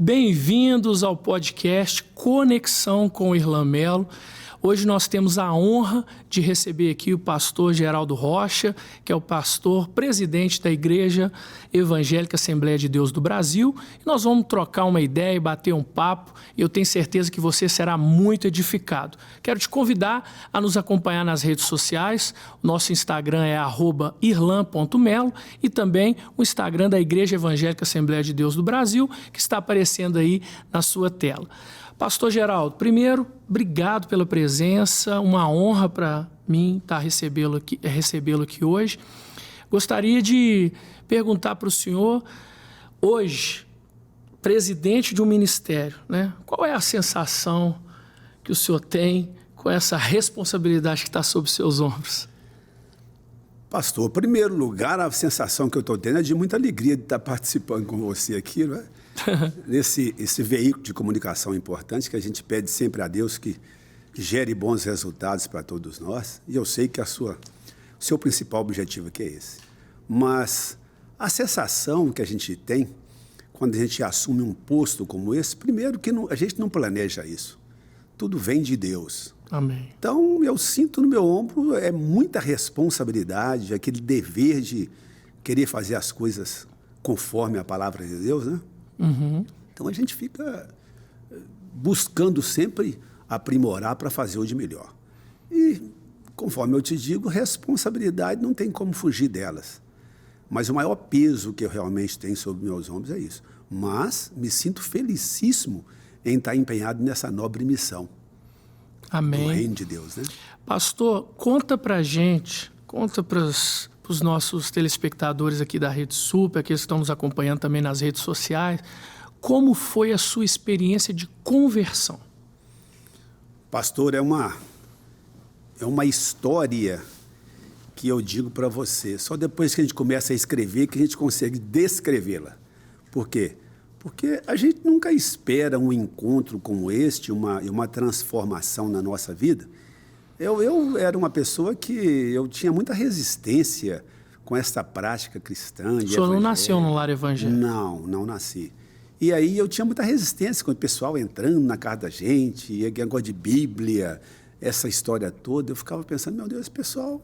Bem-vindos ao podcast Conexão com Irlan Melo. Hoje nós temos a honra de receber aqui o pastor Geraldo Rocha, que é o pastor presidente da Igreja Evangélica Assembleia de Deus do Brasil. E nós vamos trocar uma ideia e bater um papo, e eu tenho certeza que você será muito edificado. Quero te convidar a nos acompanhar nas redes sociais. O nosso Instagram é @irlan.melo e também o Instagram da Igreja Evangélica Assembleia de Deus do Brasil, que está aparecendo aí na sua tela. Pastor Geraldo, primeiro, obrigado pela presença, uma honra para mim estar recebê-lo aqui hoje. Gostaria de perguntar para o senhor, hoje, presidente de um ministério, né? Qual é a sensação que o senhor tem com essa responsabilidade que está sobre seus ombros? Pastor, em primeiro lugar, a sensação que eu estou tendo é de muita alegria de estar participando com você aqui, não é? Esse veículo de comunicação importante que a gente pede sempre a Deus que gere bons resultados para todos nós. E eu sei que o seu principal objetivo aqui é esse. Mas a sensação que a gente tem quando a gente assume um posto como esse, primeiro que a gente não planeja isso. Tudo vem de Deus. Amém. Então, eu sinto no meu ombro muita responsabilidade, aquele dever de querer fazer as coisas conforme a palavra de Deus, né? Uhum. Então, a gente fica buscando sempre aprimorar para fazer o de melhor. E, conforme eu te digo, responsabilidade não tem como fugir delas. Mas o maior peso que eu realmente tenho sobre meus ombros é isso. Mas me sinto felicíssimo em estar empenhado nessa nobre missão. Amém. Do reino de Deus, né? Pastor, conta pra gente, conta para os nossos telespectadores aqui da Rede Super, aqueles que estão nos acompanhando também nas redes sociais, como foi a sua experiência de conversão? Pastor, é uma história que eu digo para você. Só depois que a gente começa a escrever que a gente consegue descrevê-la. Por quê? Porque a gente nunca espera um encontro como este, uma transformação na nossa vida. Eu era uma pessoa que eu tinha muita resistência com essa prática cristã. O senhor não nasceu no lar evangélico? Não nasci. E aí eu tinha muita resistência com o pessoal entrando na casa da gente, e negócio de Bíblia, essa história toda. Eu ficava pensando, meu Deus, esse pessoal,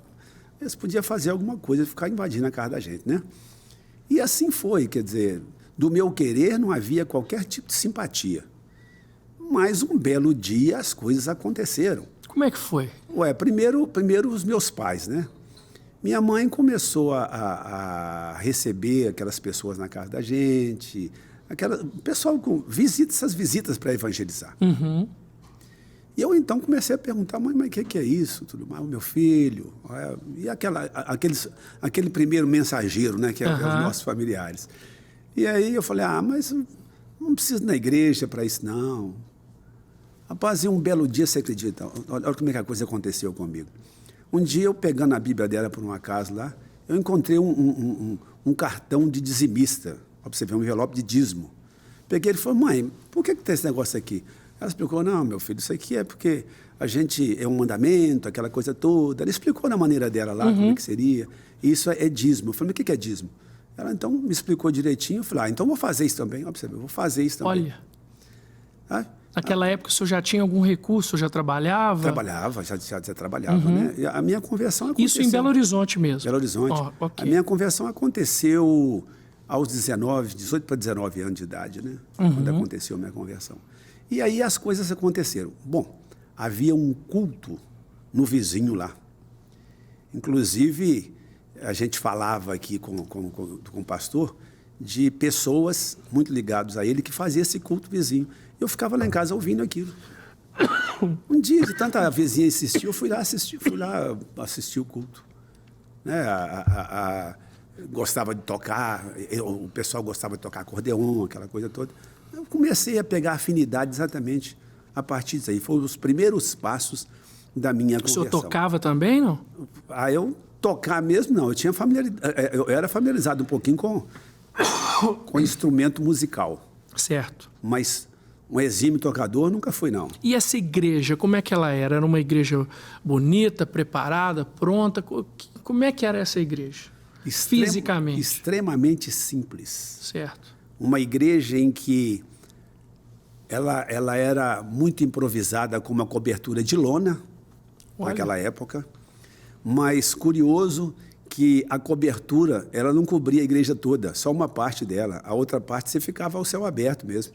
eles podiam fazer alguma coisa, ficar invadindo a casa da gente, né? E assim foi, quer dizer, do meu querer não havia qualquer tipo de simpatia. Mas um belo dia as coisas aconteceram. Como é que foi? Primeiro os meus pais, né? Minha mãe começou a receber aquelas pessoas na casa da gente, o pessoal com essas visitas para evangelizar. Uhum. E eu então comecei a perguntar, mãe, mas o que é isso? Tudo mais, o meu filho, e aquele primeiro mensageiro, né, que é os nossos familiares. E aí eu falei, mas não preciso ir na igreja para isso, não. Rapaz, e um belo dia, você acredita? Olha como é que a coisa aconteceu comigo. Um dia, eu pegando a Bíblia dela por um acaso lá, eu encontrei um cartão de dizimista, para você ver, um envelope de dízimo. Peguei ele e falei, mãe, por que tem esse negócio aqui? Ela explicou, não, meu filho, isso aqui é porque a gente é um mandamento, aquela coisa toda. Ela explicou na maneira dela lá, como é que seria. Isso é dízimo. Eu falei, mas o que é dízimo? Ela então me explicou direitinho. Eu falei, então vou fazer isso também. Ó, pra você ver, eu vou fazer isso também. Olha, naquela época o senhor já tinha algum recurso, já trabalhava? Trabalhava, já trabalhava, né? E a minha conversão aconteceu. Isso em Belo Horizonte mesmo? Belo Horizonte. Okay. A minha conversão aconteceu aos 18 para 19 anos de idade, né? Quando aconteceu a minha conversão. E aí as coisas aconteceram. Bom, havia um culto no vizinho lá. Inclusive, a gente falava aqui com o pastor de pessoas muito ligadas a ele que faziam esse culto vizinho. Eu ficava lá em casa ouvindo aquilo. Um dia, de tanta vizinha insistir, eu fui lá assistir o culto. Né? Gostava de tocar, o pessoal gostava de tocar acordeon, aquela coisa toda. Eu comecei a pegar afinidade exatamente a partir disso aí. Foram os primeiros passos da minha conversão. O senhor tocava também, não? Eu tocar mesmo, não. Eu era familiarizado um pouquinho com instrumento musical. Certo. Mas um exímio tocador nunca fui, não. E essa igreja, como é que ela era? Era uma igreja bonita, preparada, pronta? Como é que era essa igreja? Fisicamente? Extremamente simples. Certo. Uma igreja em que ela era muito improvisada com uma cobertura de lona, Olha. naquela época, mas curioso que a cobertura, ela não cobria a igreja toda, só uma parte dela. A outra parte você ficava ao céu aberto mesmo.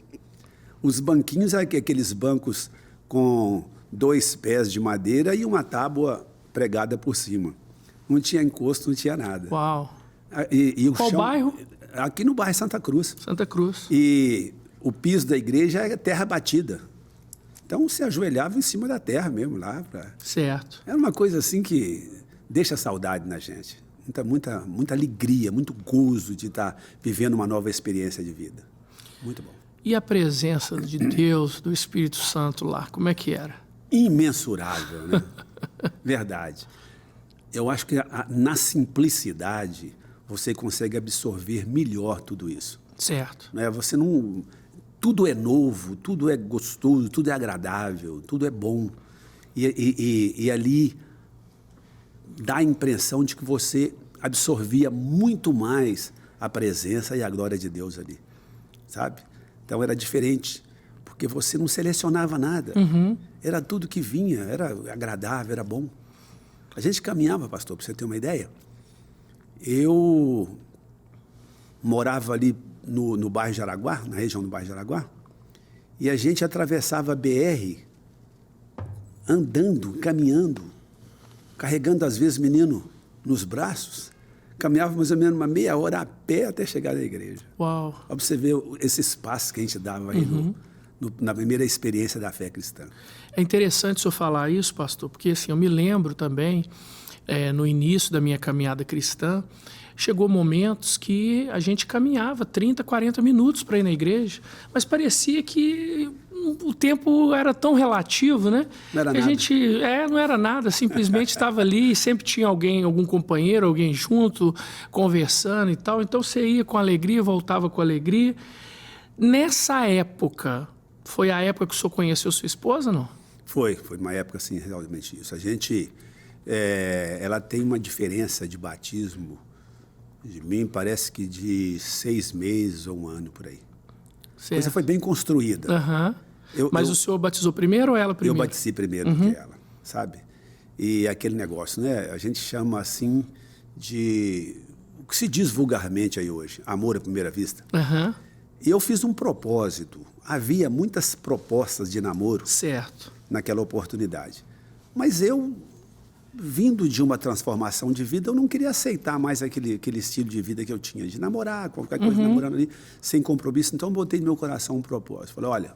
Os banquinhos eram aqueles bancos com 2 pés de madeira e uma tábua pregada por cima. Não tinha encosto, não tinha nada. Uau. E o Qual chão, bairro? Aqui no bairro Santa Cruz. Santa Cruz. E o piso da igreja é terra batida. Então, se ajoelhava em cima da terra mesmo lá. Certo. Era uma coisa assim que deixa saudade na gente. Muita alegria, muito gozo de estar vivendo uma nova experiência de vida. Muito bom. E a presença de Deus, do Espírito Santo lá, como é que era? Imensurável, né? Verdade. Eu acho que na simplicidade você consegue absorver melhor tudo isso. Certo. Né? Você não... Tudo é novo, tudo é gostoso, tudo é agradável, tudo é bom. E ali dá a impressão de que você absorvia muito mais a presença e a glória de Deus ali, sabe? Então era diferente, porque você não selecionava nada. Uhum. Era tudo que vinha, era agradável, era bom. A gente caminhava, pastor, para você ter uma ideia. Eu morava ali no bairro de Araguá, na região do bairro de Araguá, e a gente atravessava a BR andando, caminhando, carregando às vezes menino nos braços, caminhava mais ou menos uma meia hora a pé até chegar na igreja. Uau. Para você ver esse espaço que a gente dava aí na primeira experiência da fé cristã. É interessante o senhor falar isso, pastor, porque assim, eu me lembro também, no início da minha caminhada cristã, chegou momentos que a gente caminhava 30, 40 minutos para ir na igreja, mas parecia que o tempo era tão relativo, né? Não era que a nada. gente não era nada, simplesmente estava ali e sempre tinha algum companheiro, alguém junto, conversando e tal. Então você ia com alegria, voltava com alegria. Nessa época, foi a época que o senhor conheceu sua esposa, não? Foi uma época assim, realmente isso. A gente, ela tem uma diferença de batismo de mim, parece que de 6 meses ou 1 ano por aí. Certo. A coisa foi bem construída. Uhum. Mas o senhor batizou primeiro ou ela primeiro? Eu batizei primeiro que ela, sabe? E aquele negócio, né? A gente chama assim de... O que se diz vulgarmente aí hoje, amor à primeira vista. Uhum. E eu fiz um propósito. Havia muitas propostas de namoro Certo. naquela oportunidade. Mas eu, vindo de uma transformação de vida, eu não queria aceitar mais aquele estilo de vida que eu tinha, de namorar, qualquer coisa, namorando ali, sem compromisso. Então, eu botei no meu coração um propósito. Falei, olha,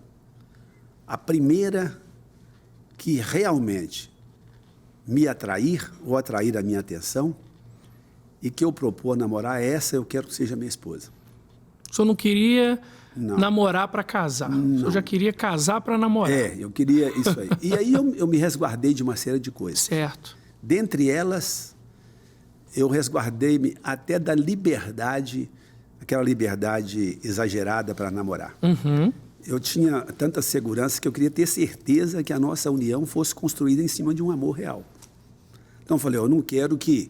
a primeira que realmente me atrair ou atrair a minha atenção e que eu propor namorar, essa eu quero que seja minha esposa. O senhor não queria Não. namorar para casar. Não. O senhor já queria casar para namorar. Eu queria isso aí. E aí eu me resguardei de uma série de coisas. Certo. Dentre elas, eu resguardei-me até da liberdade, aquela liberdade exagerada para namorar. Uhum. Eu tinha tanta segurança que eu queria ter certeza que a nossa união fosse construída em cima de um amor real. Então eu falei, eu não quero que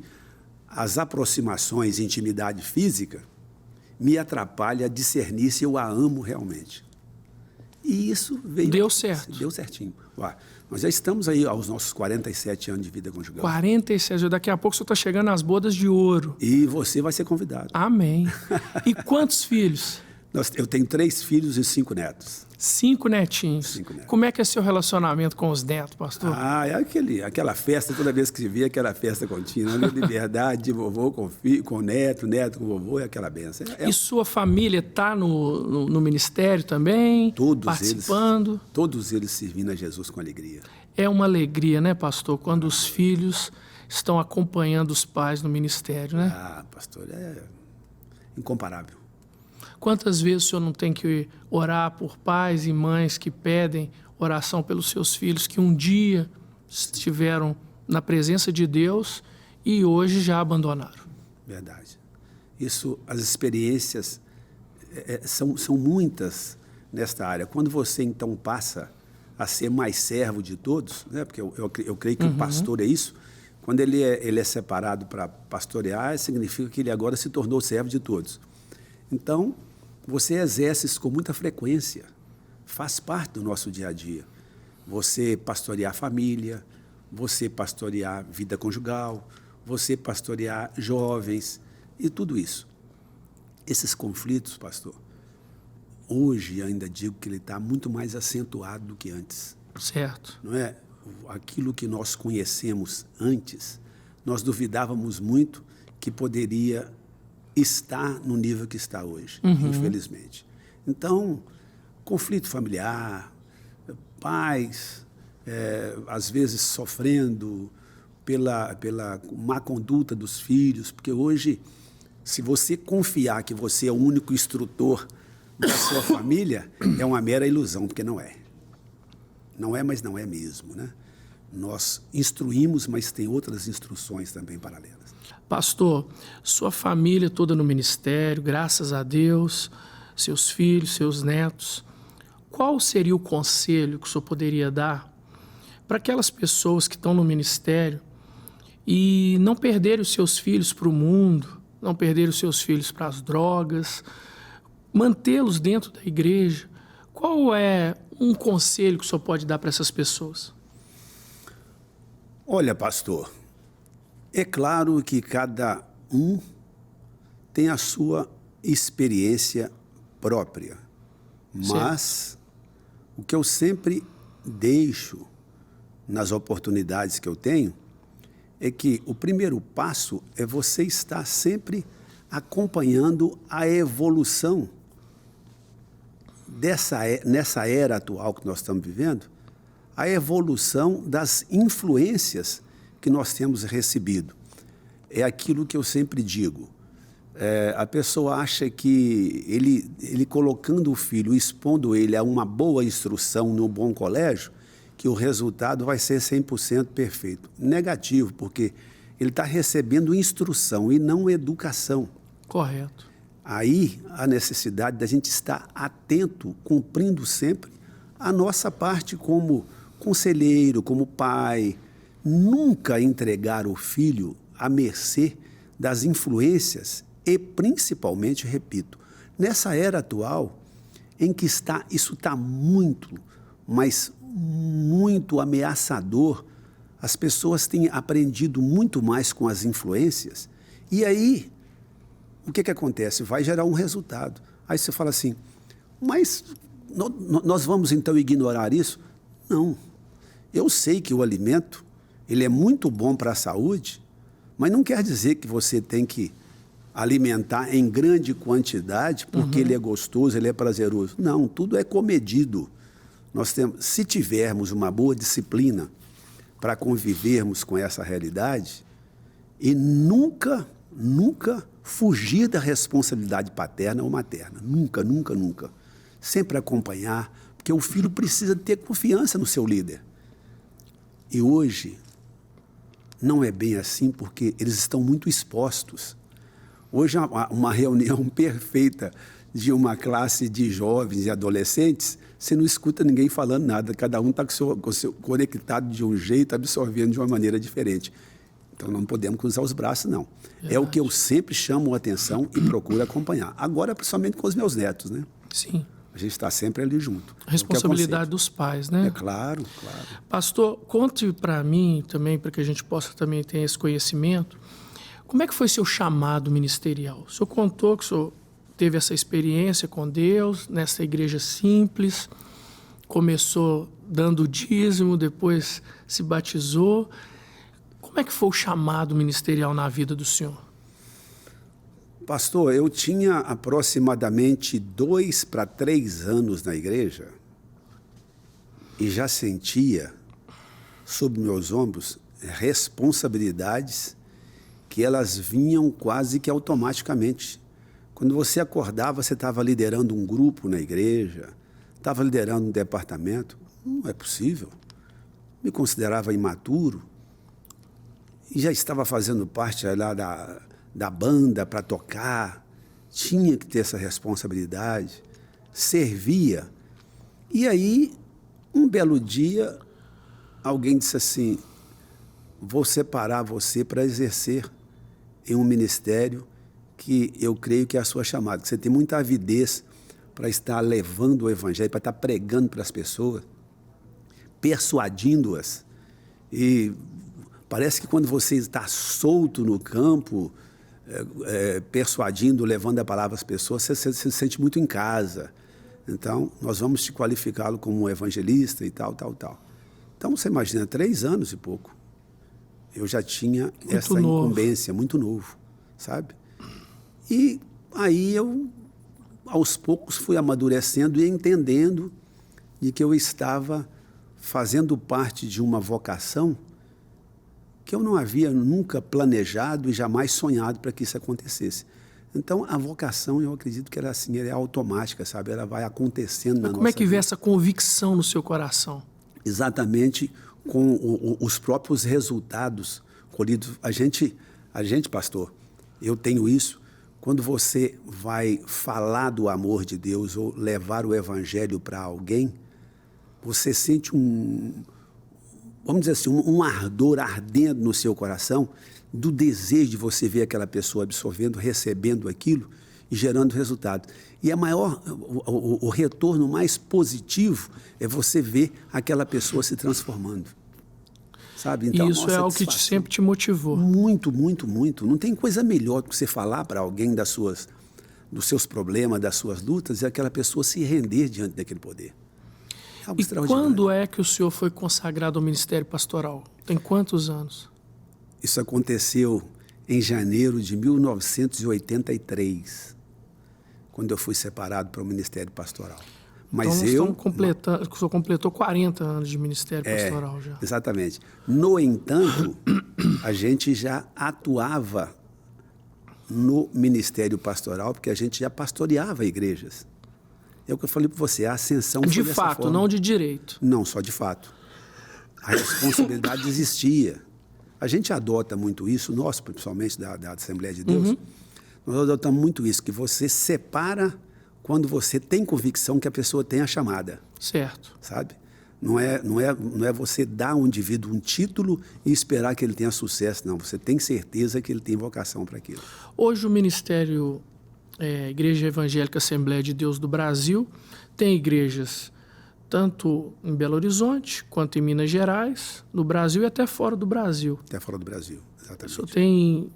as aproximações, intimidade física, me atrapalhe a discernir se eu a amo realmente. E isso veio... Deu certo. Deu certinho. Nós já estamos aí aos nossos 47 anos de vida conjugal. 47, daqui a pouco o senhor está chegando às bodas de ouro. E você vai ser convidado. Amém. E quantos filhos? Eu tenho 3 filhos e 5 netos. 5 netinhos. 5 netos. Como é que é seu relacionamento com os netos, pastor? É aquela festa, toda vez que se vê, aquela festa contínua, né? Liberdade de vovô com neto, neto com vovô, é aquela benção. E sua família está no ministério também? Participando? Todos eles servindo a Jesus com alegria. É uma alegria, né, pastor, quando os filhos estão acompanhando os pais no ministério, né? Pastor, é incomparável. Quantas vezes o senhor não tem que orar por pais e mães que pedem oração pelos seus filhos que um dia estiveram na presença de Deus e hoje já abandonaram? Verdade. Isso, as experiências são muitas nesta área. Quando você, então, passa a ser mais servo de todos, né? Porque eu creio que o pastor é isso, quando ele é separado para pastorear, significa que ele agora se tornou servo de todos. Então, você exerce isso com muita frequência. faz parte do nosso dia a dia. Você pastorear a família, você pastorear vida conjugal, você pastorear jovens e tudo isso. Esses conflitos, pastor, hoje ainda digo que ele está muito mais acentuado do que antes. Certo. Não é? Aquilo que nós conhecemos antes, nós duvidávamos muito que poderia estar no nível que está hoje, infelizmente. Então, conflito familiar, pais, às vezes sofrendo pela má conduta dos filhos, porque hoje, se você confiar que você é o único instrutor da sua família, é uma mera ilusão, porque não é. Não é, mas não é mesmo, né? Nós instruímos, mas tem outras instruções também paralelas. Pastor, sua família toda no ministério, graças a Deus, seus filhos, seus netos, qual seria o conselho que o senhor poderia dar para aquelas pessoas que estão no ministério e não perderem os seus filhos para o mundo, não perderem os seus filhos para as drogas, mantê-los dentro da igreja? Qual é um conselho que o senhor pode dar para essas pessoas? Olha, pastor, é claro que cada um tem a sua experiência própria, mas o que eu sempre deixo nas oportunidades que eu tenho é que o primeiro passo é você estar sempre acompanhando a evolução nessa era atual que nós estamos vivendo, a evolução das influências que nós temos recebido. É aquilo que eu sempre digo. A pessoa acha que ele colocando o filho, expondo ele a uma boa instrução no bom colégio, que o resultado vai ser 100% perfeito. Negativo, porque ele está recebendo instrução e não educação. Correto. Aí a necessidade da gente estar atento, cumprindo sempre a nossa parte como conselheiro, como pai. Nunca entregar o filho à mercê das influências e, principalmente, repito, nessa era atual em que isso está muito, mas muito ameaçador, as pessoas têm aprendido muito mais com as influências e aí o que acontece? Vai gerar um resultado. Aí você fala assim, mas nós vamos então ignorar isso? Não. Eu sei que o alimento ele é muito bom para a saúde, mas não quer dizer que você tem que alimentar em grande quantidade porque ele é gostoso, ele é prazeroso. Não, tudo é comedido. Se tivermos uma boa disciplina para convivermos com essa realidade e nunca fugir da responsabilidade paterna ou materna. Nunca, nunca, nunca. Sempre acompanhar, porque o filho precisa ter confiança no seu líder. E hoje não é bem assim, porque eles estão muito expostos. Hoje, uma reunião perfeita de uma classe de jovens e adolescentes, você não escuta ninguém falando nada, cada um está conectado de um jeito, absorvendo de uma maneira diferente. Então, não podemos cruzar os braços, não. Verdade. É o que eu sempre chamo a atenção e procuro acompanhar. Agora, principalmente com os meus netos, né? Sim. A gente está sempre ali junto. A responsabilidade dos pais, né? É claro, claro. Pastor, conte para mim também, para que a gente possa também ter esse conhecimento, como é que foi seu chamado ministerial? O senhor contou que o senhor teve essa experiência com Deus, nessa igreja simples, começou dando dízimo, depois se batizou. Como é que foi o chamado ministerial na vida do senhor? Pastor, eu tinha aproximadamente 2 para 3 anos na igreja e já sentia sobre meus ombros responsabilidades que elas vinham quase que automaticamente. Quando você acordava, você estava liderando um grupo na igreja, estava liderando um departamento. Não é possível. Me considerava imaturo e já estava fazendo parte lá da banda para tocar. Tinha que ter essa responsabilidade. Servia. E aí, um belo dia, alguém disse assim, vou separar você para exercer em um ministério que eu creio que é a sua chamada, que você tem muita avidez para estar levando o evangelho, para estar pregando para as pessoas, persuadindo-as. E parece que quando você está solto no campo, persuadindo, levando a palavra às pessoas, você se sente muito em casa. Então, nós vamos te qualificá-lo como um evangelista e tal. Então, você imagina, 3 anos e pouco, eu já tinha essa incumbência, muito novo, sabe? E aí eu, aos poucos, fui amadurecendo e entendendo de que eu estava fazendo parte de uma vocação que eu não havia nunca planejado e jamais sonhado para que isso acontecesse. Então, a vocação, eu acredito que era assim, ela é automática, sabe? Ela vai acontecendo na nossa vida. Como é que veio essa convicção no seu coração? Exatamente com os próprios resultados colhidos. A gente, pastor, eu tenho isso, quando você vai falar do amor de Deus ou levar o evangelho para alguém, você sente vamos dizer assim, um ardor ardendo no seu coração do desejo de você ver aquela pessoa absorvendo, recebendo aquilo e gerando resultado. E o retorno mais positivo é você ver aquela pessoa se transformando. Sabe? Então, isso é algo que sempre te motivou. Muito, muito, muito. Não tem coisa melhor do que você falar para alguém dos seus problemas, das suas lutas, e aquela pessoa se render diante daquele poder. E quando é que o senhor foi consagrado ao ministério pastoral? Tem quantos anos? Isso aconteceu em janeiro de 1983, quando eu fui separado para o ministério pastoral. Mas então, o senhor completou 40 anos de ministério pastoral já. Exatamente. No entanto, a gente já atuava no ministério pastoral, porque a gente já pastoreava igrejas. É o que eu falei para você, a ascensão foi dessa forma. De fato, não de direito. Não, só de fato. A responsabilidade existia. A gente adota muito isso, nós, principalmente da Assembleia de Deus, nós adotamos muito isso, que você separa quando você tem convicção que a pessoa tem a chamada. Certo. Sabe? Não é você dar ao indivíduo um título e esperar que ele tenha sucesso, não. Você tem certeza que ele tem vocação para aquilo. Hoje o Ministério Igreja Evangélica Assembleia de Deus do Brasil tem igrejas tanto em Belo Horizonte quanto em Minas Gerais, no Brasil e até fora do Brasil. Até fora do Brasil, exatamente. O senhor tem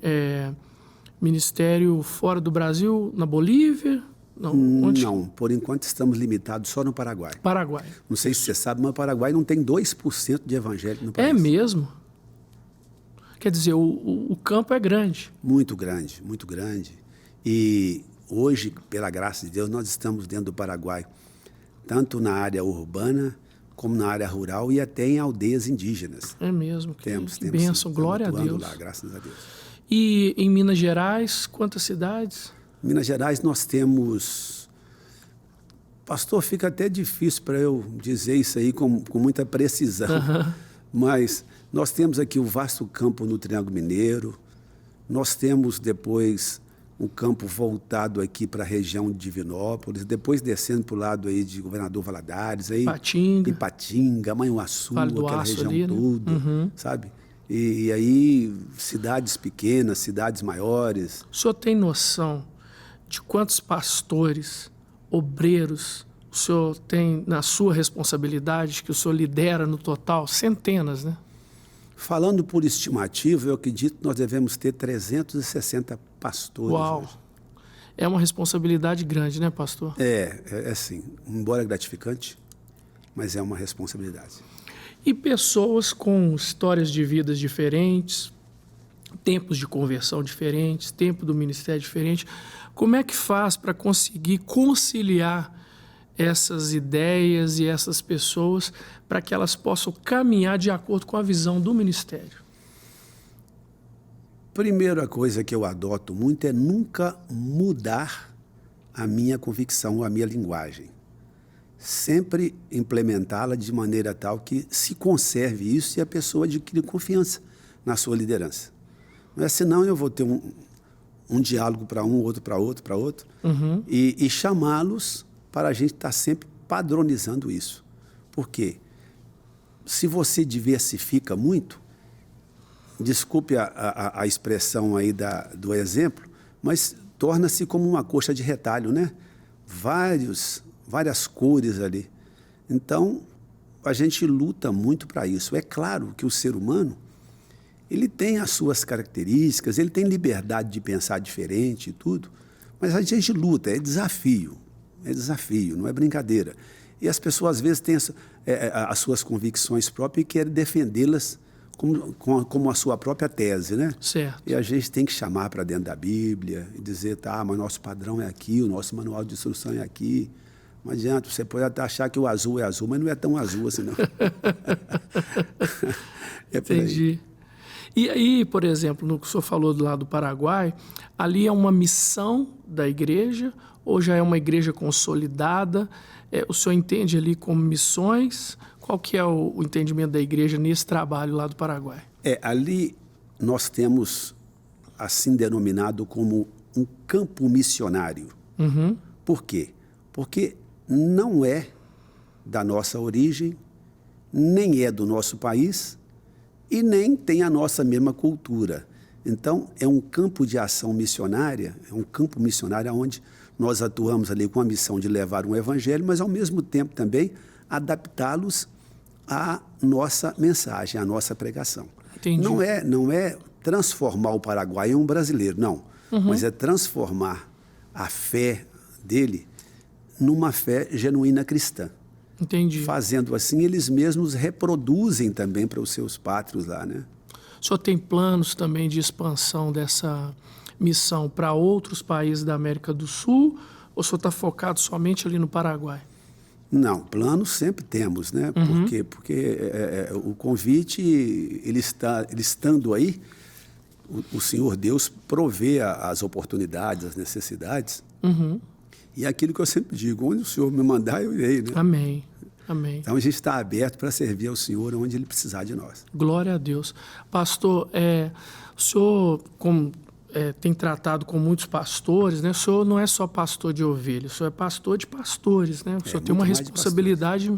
ministério fora do Brasil, na Bolívia? Não, por enquanto estamos limitados só no Paraguai. Paraguai. Não sei se você sabe, mas o Paraguai não tem 2% de evangélico no país. É mesmo? Quer dizer, o campo é grande. Muito grande, muito grande. E hoje, pela graça de Deus, nós estamos dentro do Paraguai, tanto na área urbana, como na área rural e até em aldeias indígenas. É mesmo. Temos bênção, glória a Deus. Lá, graças a Deus. E em Minas Gerais, quantas cidades? Em Minas Gerais nós temos... Pastor, fica até difícil para eu dizer isso aí com muita precisão, mas nós temos aqui o vasto campo no Triângulo Mineiro, nós temos depois um campo voltado aqui para a região de Divinópolis, depois descendo para o lado aí de Governador Valadares, aí Ipatinga, Manhuaçu, aquela região ali, toda, sabe? E aí cidades pequenas, cidades maiores. O senhor tem noção de quantos pastores, obreiros, o senhor tem na sua responsabilidade, que o senhor lidera no total? Centenas, né? Falando por estimativa, eu acredito que nós devemos ter 360 pastores. Uau! Hoje. É uma responsabilidade grande, né, pastor? É sim. Embora gratificante, mas é uma responsabilidade. E pessoas com histórias de vidas diferentes, tempos de conversão diferentes, tempo do ministério diferente, como é que faz para conseguir conciliar essas ideias e essas pessoas para que elas possam caminhar de acordo com a visão do ministério? Primeira coisa que eu adoto muito é nunca mudar a minha convicção, a minha linguagem. Sempre implementá-la de maneira tal que se conserve isso e a pessoa adquire confiança na sua liderança. Não é senão eu vou ter um diálogo para um, outro para outro, para outro, e chamá-los para a gente estar sempre padronizando isso. Por quê? Se você diversifica muito, desculpe a expressão aí do exemplo, mas torna-se como uma coxa de retalho, né? várias cores ali. Então, a gente luta muito para isso. É claro que o ser humano, ele tem as suas características, ele tem liberdade de pensar diferente e tudo, mas a gente luta, é desafio, não é brincadeira. E as pessoas, às vezes, têm as suas convicções próprias e querem defendê-las como a sua própria tese, né? Certo. E a gente tem que chamar para dentro da Bíblia e dizer, tá, mas nosso padrão é aqui, o nosso manual de instrução é aqui. Não adianta, você pode até achar que o azul é azul, mas não é tão azul assim, não. É por aí. Entendi. E aí, por exemplo, no que o senhor falou do lado do Paraguai, ali é uma missão da igreja ou já é uma igreja consolidada? O senhor entende ali como missões? Qual que é o entendimento da igreja nesse trabalho lá do Paraguai? Ali nós temos assim denominado como um campo missionário. Uhum. Por quê? Porque não é da nossa origem, nem é do nosso país e nem tem a nossa mesma cultura. Então, é um campo de ação missionária, é um campo missionário onde nós atuamos ali com a missão de levar um evangelho, mas ao mesmo tempo também adaptá-los à nossa mensagem, à nossa pregação. Entendi. Não é transformar o Paraguai em um brasileiro, não. Uhum. Mas é transformar a fé dele numa fé genuína cristã. Entendi. Fazendo assim, eles mesmos reproduzem também para os seus pátrios lá, né? O senhor tem planos também de expansão dessa missão para outros países da América do Sul? Ou o senhor está focado somente ali no Paraguai? Não, planos sempre temos, né? Uhum. Porque o convite, ele estando aí, o Senhor Deus provê as oportunidades, as necessidades. Uhum. E é aquilo que eu sempre digo, onde o Senhor me mandar, eu irei, né? Amém. Amém. Então, a gente está aberto para servir ao Senhor onde Ele precisar de nós. Glória a Deus. Pastor, o senhor, como tem tratado com muitos pastores, né? O senhor não é só pastor de ovelhas, o senhor é pastor de pastores, né? O senhor tem uma responsabilidade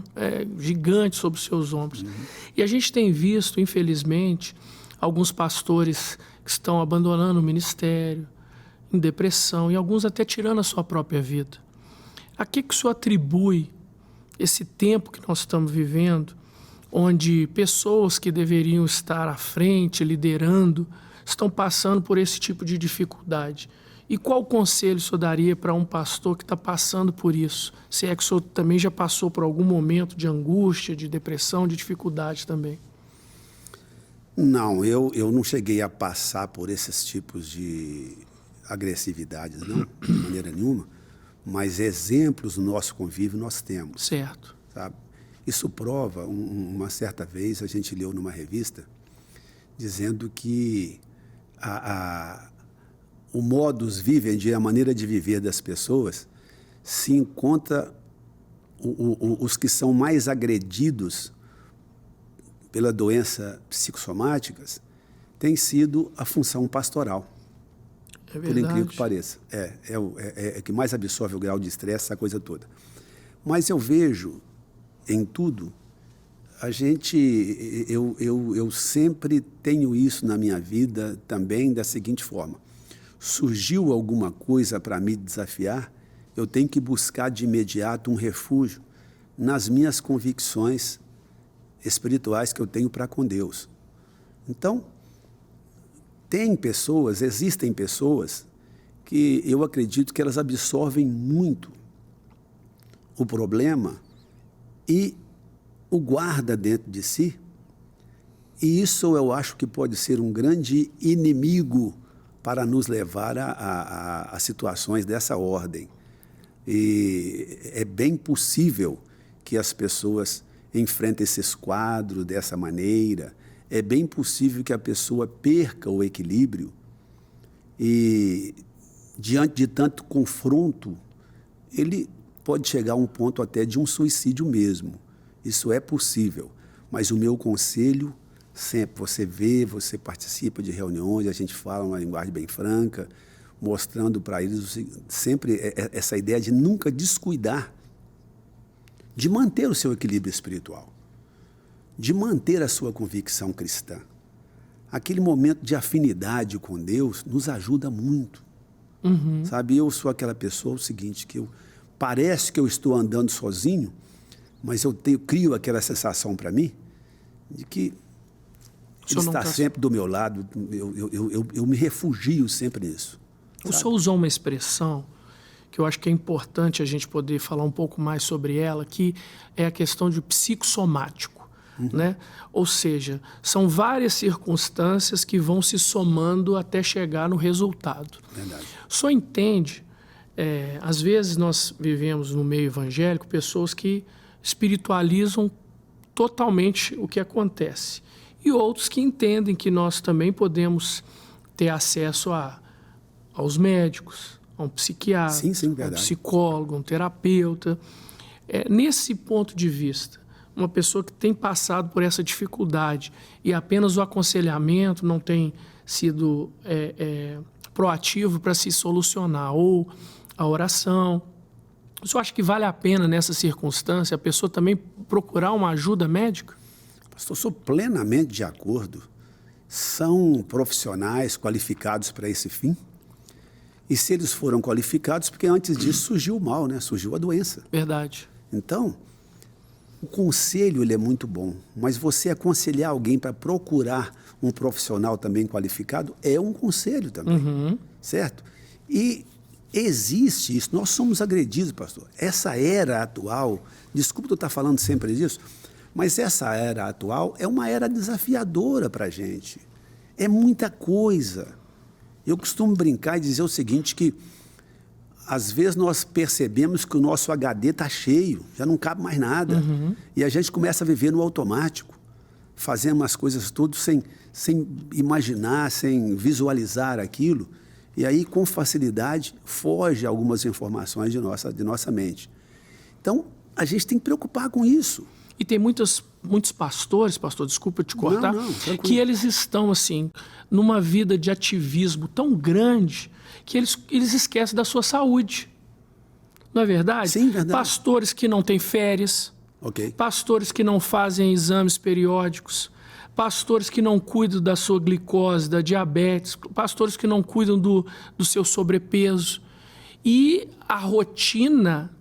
gigante sobre os seus ombros. Uhum. E a gente tem visto, infelizmente, alguns pastores que estão abandonando o ministério, em depressão, e alguns até tirando a sua própria vida. A que o senhor atribui esse tempo que nós estamos vivendo, onde pessoas que deveriam estar à frente, liderando, estão passando por esse tipo de dificuldade? E qual conselho o senhor daria para um pastor que está passando por isso? Se é que o senhor também já passou por algum momento de angústia, de depressão, de dificuldade também? Não, eu não cheguei a passar por esses tipos de agressividades, não, de maneira nenhuma, mas exemplos no nosso convívio nós temos. Certo. Sabe? Isso prova, uma certa vez a gente leu numa revista, dizendo que o modus vivendi, a maneira de viver das pessoas, se encontra os que são mais agredidos pela doença psicossomáticas, tem sido a função pastoral. É por incrível que pareça. É que mais absorve o grau de estresse, essa coisa toda. Mas eu vejo em tudo, eu sempre tenho isso na minha vida também da seguinte forma. Surgiu alguma coisa para me desafiar, eu tenho que buscar de imediato um refúgio nas minhas convicções espirituais que eu tenho para com Deus. Então, existem pessoas que eu acredito que elas absorvem muito o problema e o guarda dentro de si, e isso eu acho que pode ser um grande inimigo para nos levar a situações dessa ordem. E é bem possível que as pessoas enfrentem esses quadros dessa maneira. É bem possível que a pessoa perca o equilíbrio e, diante de tanto confronto, ele pode chegar a um ponto até de um suicídio mesmo. Isso é possível. Mas o meu conselho, sempre, você participa de reuniões, a gente fala uma linguagem bem franca, mostrando para eles sempre essa ideia de nunca descuidar, de manter o seu equilíbrio espiritual, de manter a sua convicção cristã. Aquele momento de afinidade com Deus nos ajuda muito. Uhum. Sabe, eu sou aquela pessoa, o seguinte, que eu parece que eu estou andando sozinho, mas eu crio aquela sensação para mim de que ele está sempre do meu lado, eu me refugio sempre nisso. O senhor usou uma expressão que eu acho que é importante a gente poder falar um pouco mais sobre ela, que é a questão de psicossomático. Né? Ou seja, são várias circunstâncias que vão se somando até chegar no resultado. Verdade. O senhor entende, às vezes nós vivemos no meio evangélico pessoas que espiritualizam totalmente o que acontece. E outros que entendem que nós também podemos ter acesso aos médicos, a um psiquiatra, a um psicólogo, a um terapeuta. Nesse ponto de vista, uma pessoa que tem passado por essa dificuldade e apenas o aconselhamento não tem sido proativo para se solucionar, ou a oração, o senhor acha que vale a pena, nessa circunstância, a pessoa também procurar uma ajuda médica? Pastor, sou plenamente de acordo. São profissionais qualificados para esse fim. E se eles foram qualificados, porque antes disso surgiu o mal, né? Surgiu a doença. Verdade. Então, o conselho ele é muito bom, mas você aconselhar alguém para procurar um profissional também qualificado é um conselho também, certo? E existe isso, nós somos agredidos, pastor. Essa era atual, desculpa eu estar falando sempre disso, mas essa era atual é uma era desafiadora para a gente. É muita coisa. Eu costumo brincar e dizer o seguinte, que às vezes nós percebemos que o nosso HD está cheio, já não cabe mais nada. E a gente começa a viver no automático, fazendo as coisas tudo sem imaginar, sem visualizar aquilo. E aí, com facilidade, foge algumas informações de nossa mente. Então, a gente tem que preocupar com isso. E tem muitos pastores, pastor, desculpa te cortar, que eles estão, assim, numa vida de ativismo tão grande que eles esquecem da sua saúde. Não é verdade? Sim, verdade. Pastores que não têm férias, pastores que não fazem exames periódicos, pastores que não cuidam da sua glicose, da diabetes, pastores que não cuidam do seu sobrepeso. E a rotina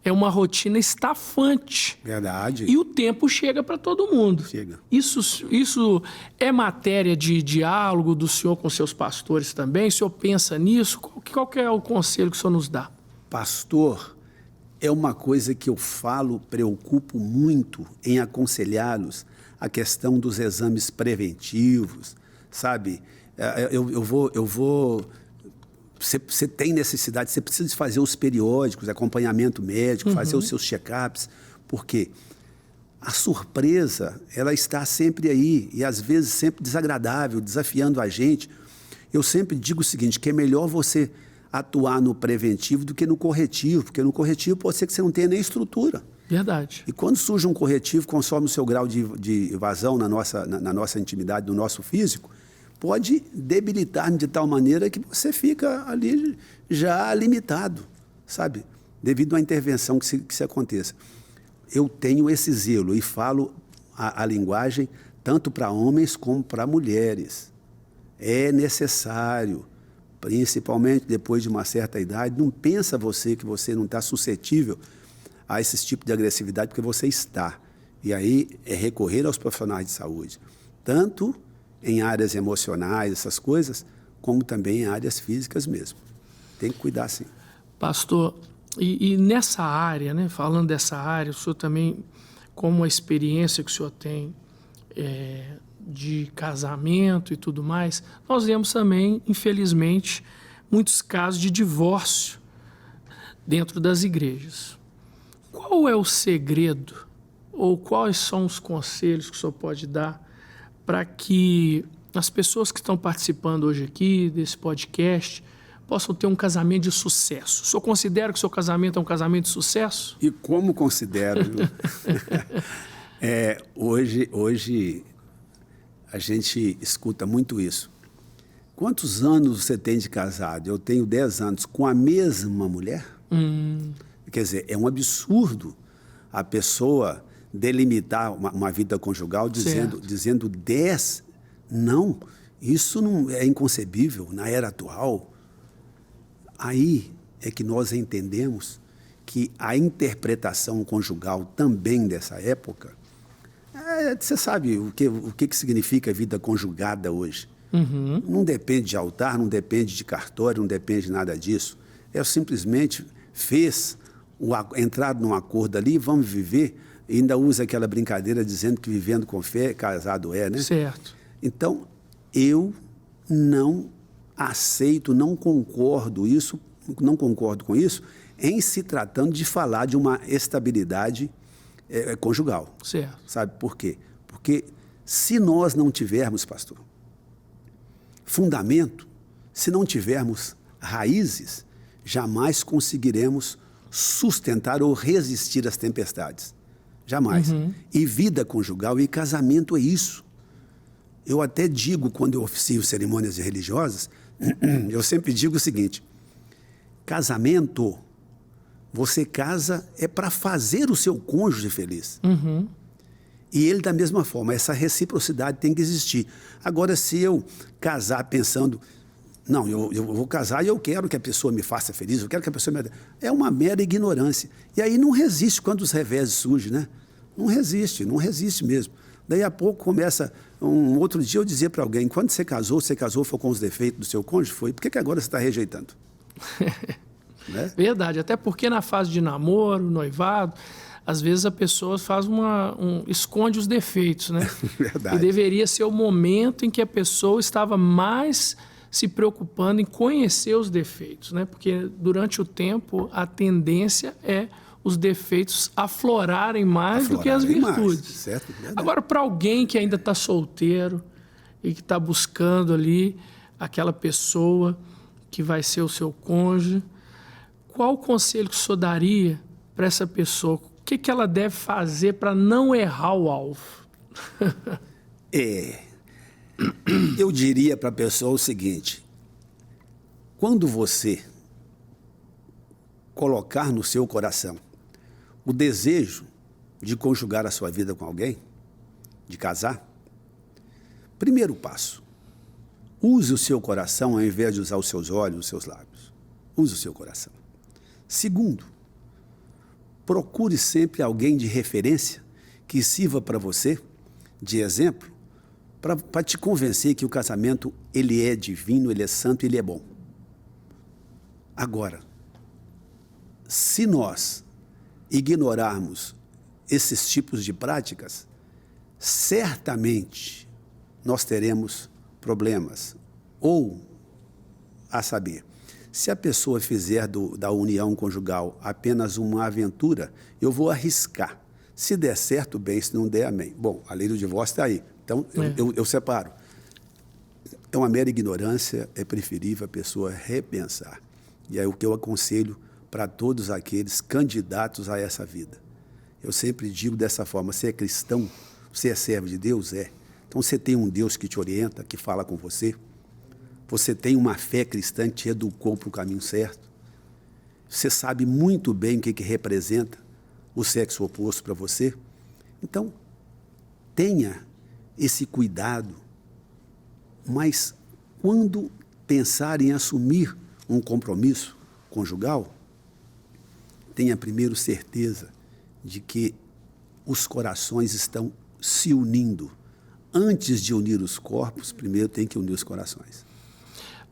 é uma rotina estafante. Verdade. E o tempo chega para todo mundo. Chega. Isso é matéria de diálogo do senhor com seus pastores também? O senhor pensa nisso? Qual que é o conselho que o senhor nos dá? Pastor, é uma coisa que eu preocupo muito em aconselhá-los, a questão dos exames preventivos, sabe? Você tem necessidade, você precisa fazer os periódicos, acompanhamento médico, fazer os seus check-ups, porque a surpresa, ela está sempre aí, e às vezes sempre desagradável, desafiando a gente. Eu sempre digo o seguinte, que é melhor você atuar no preventivo do que no corretivo, porque no corretivo pode ser que você não tenha nem estrutura. Verdade. E quando surge um corretivo, conforme o seu grau de evasão na nossa intimidade, no nosso físico, pode debilitar de tal maneira que você fica ali já limitado, sabe? Devido à intervenção que se aconteça. Eu tenho esse zelo e falo a linguagem tanto para homens como para mulheres. É necessário, principalmente depois de uma certa idade, não pensa você que você não está suscetível a esse tipo de agressividade, porque você está. E aí é recorrer aos profissionais de saúde, tanto em áreas emocionais, essas coisas, como também em áreas físicas mesmo. Tem que cuidar, sim. Pastor, e nessa área, né, falando dessa área, o senhor também, como a experiência que o senhor tem de casamento e tudo mais, nós vemos também, infelizmente, muitos casos de divórcio dentro das igrejas. Qual é o segredo, ou quais são os conselhos que o senhor pode dar para que as pessoas que estão participando hoje aqui desse podcast possam ter um casamento de sucesso? O senhor considera que o seu casamento é um casamento de sucesso? E como considero? Hoje a gente escuta muito isso. Quantos anos você tem de casado? Eu tenho 10 anos com a mesma mulher? Quer dizer, é um absurdo a pessoa delimitar uma vida conjugal dizendo 10. Não, isso não é inconcebível na era atual. Aí é que nós entendemos que a interpretação conjugal também dessa época, você sabe o que significa vida conjugada hoje. Uhum. Não depende de altar, não depende de cartório, não depende de nada disso. Simplesmente entrar num acordo ali, vamos viver, e ainda usa aquela brincadeira dizendo que vivendo com fé, casado é, né? Certo. Então, eu não aceito, não concordo com isso, em se tratando de falar de uma estabilidade conjugal. Certo. Sabe por quê? Porque se nós não tivermos, pastor, fundamento, se não tivermos raízes, jamais conseguiremos sustentar ou resistir às tempestades. Jamais. Uhum. E vida conjugal e casamento é isso. Eu até digo, quando eu oficio cerimônias religiosas, eu sempre digo o seguinte: casamento, você casa é para fazer o seu cônjuge feliz. Uhum. E ele, da mesma forma, essa reciprocidade tem que existir. Agora, se eu casar pensando, não, eu vou casar e eu quero que a pessoa me faça feliz, eu quero que a pessoa me... É uma mera ignorância. E aí não resiste quando os reveses surgem, né? Não resiste mesmo. Daí a pouco começa... Um outro dia eu dizia para alguém, quando você casou foi com os defeitos do seu cônjuge? Foi. Por que agora você está rejeitando? Né? Verdade, até porque na fase de namoro, noivado, às vezes a pessoa faz esconde os defeitos, né? Verdade. E deveria ser o momento em que a pessoa estava mais se preocupando em conhecer os defeitos, né? Porque durante o tempo a tendência é os defeitos aflorarem mais do que as virtudes. Certo? Agora, para alguém que ainda está solteiro e que está buscando ali aquela pessoa que vai ser o seu cônjuge, qual o conselho que o senhor daria para essa pessoa? O que ela deve fazer para não errar o alvo? Eu diria para a pessoa o seguinte: quando você colocar no seu coração o desejo de conjugar a sua vida com alguém, de casar, primeiro passo, use o seu coração ao invés de usar os seus olhos, os seus lábios. Use o seu coração. Segundo, procure sempre alguém de referência que sirva para você de exemplo, para te convencer que o casamento ele é divino, ele é santo, ele é bom. Agora, se nós ignorarmos esses tipos de práticas, certamente nós teremos problemas. Ou, a saber, se a pessoa fizer da união conjugal apenas uma aventura, eu vou arriscar. Se der certo, bem, se não der, amém. Bom, a lei do divórcio está aí. Então, eu separo. É uma mera ignorância, é preferível a pessoa repensar. E é o que eu aconselho para todos aqueles candidatos a essa vida. Eu sempre digo dessa forma: você é cristão, você é servo de Deus? É. Então você tem um Deus que te orienta, que fala com você. Você tem uma fé cristã que te educou para o caminho certo. Você sabe muito bem o que representa o sexo oposto para você. Então, tenha esse cuidado, mas quando pensar em assumir um compromisso conjugal, tenha primeiro certeza de que os corações estão se unindo. Antes de unir os corpos, primeiro tem que unir os corações.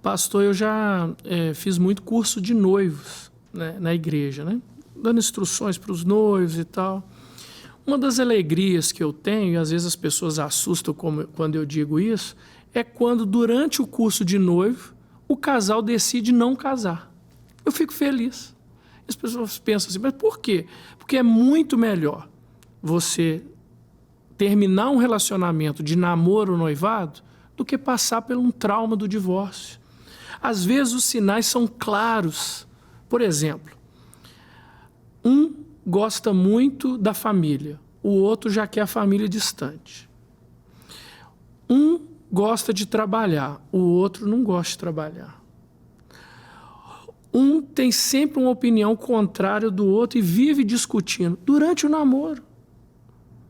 Pastor, eu já fiz muito curso de noivos, né, na igreja, né? Dando instruções para os noivos e tal. Uma das alegrias que eu tenho, e às vezes as pessoas assustam quando eu digo isso, é quando durante o curso de noivo o casal decide não casar. Eu fico feliz. As pessoas pensam assim, mas por quê? Porque é muito melhor você terminar um relacionamento de namoro ou noivado do que passar por um trauma do divórcio. Às vezes os sinais são claros. Por exemplo, um gosta muito da família, o outro já quer a família distante. Um gosta de trabalhar, o outro não gosta de trabalhar. Um tem sempre uma opinião contrária do outro e vive discutindo durante o namoro,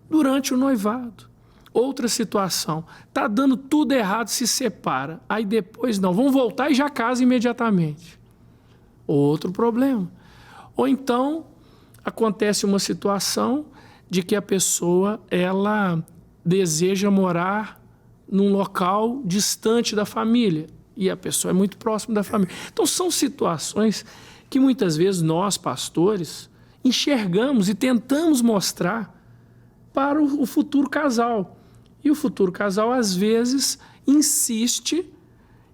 durante o noivado. Outra situação, está dando tudo errado, se separa. Aí depois não, vão voltar e já casa imediatamente. Outro problema. Ou então, acontece uma situação de que a pessoa ela deseja morar num local distante da família e a pessoa é muito próxima da família. Então, são situações que muitas vezes nós, pastores, enxergamos e tentamos mostrar para o futuro casal. E o futuro casal, às vezes, insiste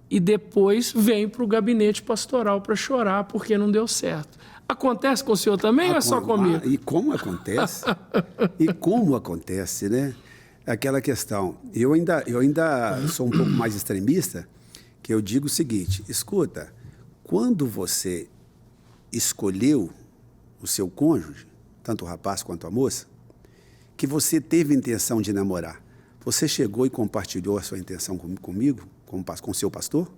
e depois vem para o gabinete pastoral para chorar porque não deu certo. Acontece com o senhor também ou é só comigo? E como acontece? E como acontece, né? Aquela questão. Eu ainda sou um pouco mais extremista, que eu digo o seguinte, escuta, quando você escolheu o seu cônjuge, tanto o rapaz quanto a moça, que você teve intenção de namorar, você chegou e compartilhou a sua intenção comigo, com o seu pastor?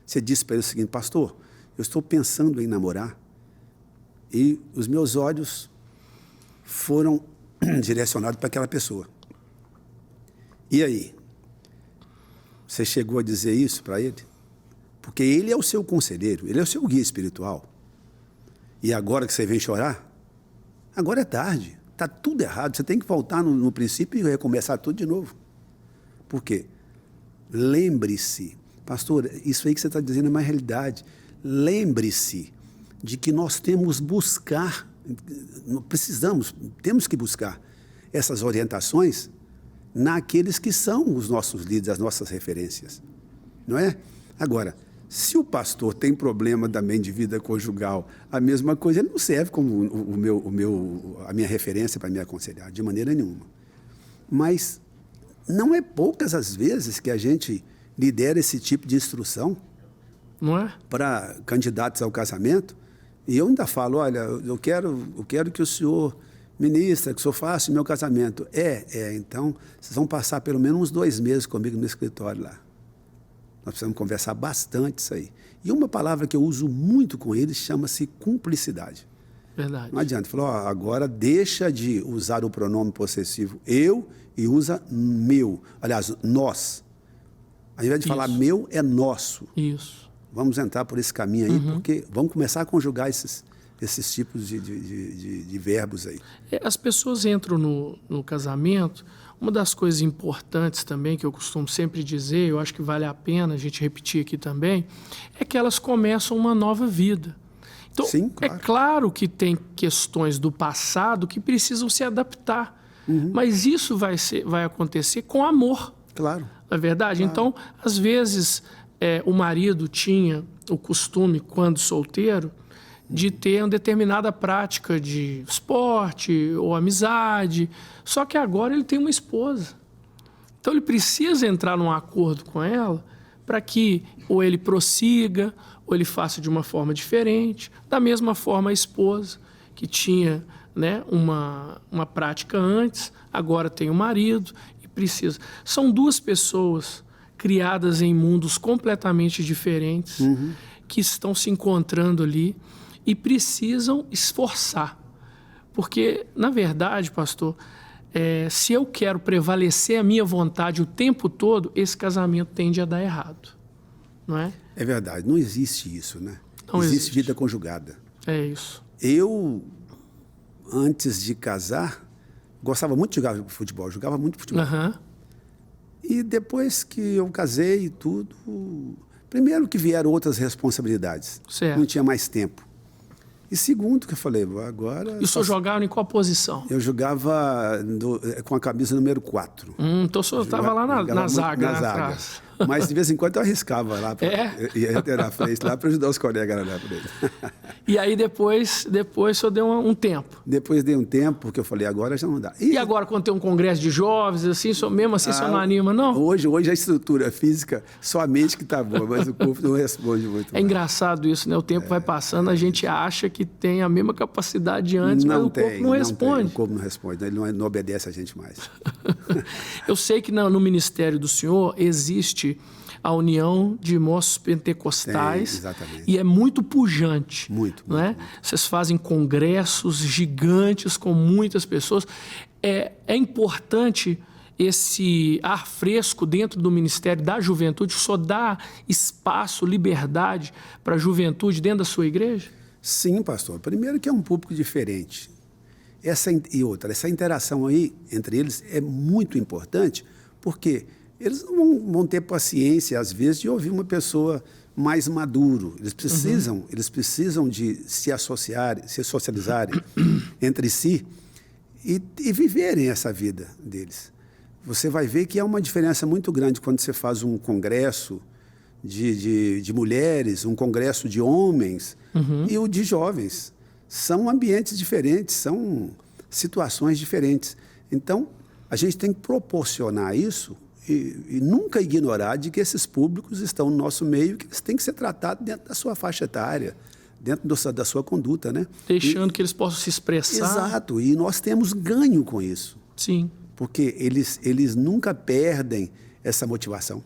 Você disse para ele o seguinte, pastor, eu estou pensando em namorar e os meus olhos foram direcionados para aquela pessoa. E aí? Você chegou a dizer isso para ele? Porque ele é o seu conselheiro, ele é o seu guia espiritual. E agora que você vem chorar? Agora é tarde, está tudo errado, você tem que voltar no princípio e recomeçar tudo de novo. Por quê? Lembre-se, pastor, isso aí que você está dizendo é uma realidade. Lembre-se de que nós temos temos que buscar essas orientações naqueles que são os nossos líderes, as nossas referências, não é? Agora, se o pastor tem problema também de vida conjugal, a mesma coisa, ele não serve como a minha referência para me aconselhar, de maneira nenhuma. Mas não é poucas as vezes que a gente lidera esse tipo de instrução, não é? Para candidatos ao casamento, e eu ainda falo, olha, eu quero que o senhor ministra, que o senhor faça o meu casamento. Então, vocês vão passar pelo menos uns 2 meses comigo no escritório lá. Nós precisamos conversar bastante isso aí. E uma palavra que eu uso muito com eles chama-se cumplicidade. Verdade. Não adianta. Falou, agora deixa de usar o pronome possessivo eu e usa meu. Aliás, nós. Ao invés de falar meu, é nosso. Isso. Vamos entrar por esse caminho aí, porque vamos começar a conjugar esses tipos de verbos aí. As pessoas entram no casamento, uma das coisas importantes também, que eu costumo sempre dizer, eu acho que vale a pena a gente repetir aqui também, é que elas começam uma nova vida. Então, sim, claro. É claro que tem questões do passado que precisam se adaptar, mas isso vai acontecer com amor. Claro. Não é verdade? Claro. Então, às vezes, o marido tinha o costume, quando solteiro, de ter uma determinada prática de esporte ou amizade, só que agora ele tem uma esposa. Então, ele precisa entrar num acordo com ela para que ou ele prossiga, ou ele faça de uma forma diferente. Da mesma forma, a esposa, que tinha, né, uma prática antes, agora tem um marido e precisa. São 2 pessoas criadas em mundos completamente diferentes, que estão se encontrando ali e precisam esforçar. Porque, na verdade, pastor, se eu quero prevalecer a minha vontade o tempo todo, esse casamento tende a dar errado, não é? É verdade, não existe isso, né? Não existe vida conjugada. É isso. Eu, antes de casar, gostava muito de jogar futebol, jogava muito futebol. E depois que eu casei e tudo, primeiro que vieram outras responsabilidades. Certo. Não tinha mais tempo. E segundo que eu falei, agora... E o senhor jogava em qual posição? Eu jogava com a camisa número 4. Então o senhor estava lá na zaga, na zaga. Mas de vez em quando eu arriscava lá, ia ter na frente lá para ajudar os colegas lá por ele. E aí depois o senhor deu um tempo? Depois dei um tempo, porque eu falei, agora já não dá. E agora quando tem um congresso de jovens, assim, mesmo assim, o senhor não anima, não? Hoje a estrutura física, só a mente que está boa, mas o corpo não responde muito. É engraçado isso, né? O tempo vai passando, a gente acha que tem a mesma capacidade de antes, mas o corpo não responde. O corpo não responde, ele não obedece a gente mais. Eu sei que no ministério do senhor existe a união de moços pentecostais. Exatamente. E é muito pujante. Muito. Vocês fazem congressos gigantes com muitas pessoas. É importante esse ar fresco dentro do Ministério da Juventude. O senhor dá espaço, liberdade para a juventude dentro da sua igreja? Sim, pastor. Primeiro que é um público diferente. Essa interação aí entre eles é muito importante, porque eles não vão ter paciência, às vezes, de ouvir uma pessoa mais maduro. Eles precisam de se associarem, se socializarem entre si e viverem essa vida deles. Você vai ver que há uma diferença muito grande quando você faz um congresso de mulheres, um congresso de homens e o de jovens. São ambientes diferentes, são situações diferentes. Então, a gente tem que proporcionar isso e nunca ignorar de que esses públicos estão no nosso meio, que eles têm que ser tratados dentro da sua faixa etária, dentro da sua conduta, né? Deixando que eles possam se expressar. Exato, e nós temos ganho com isso. Sim. Porque eles nunca perdem essa motivação.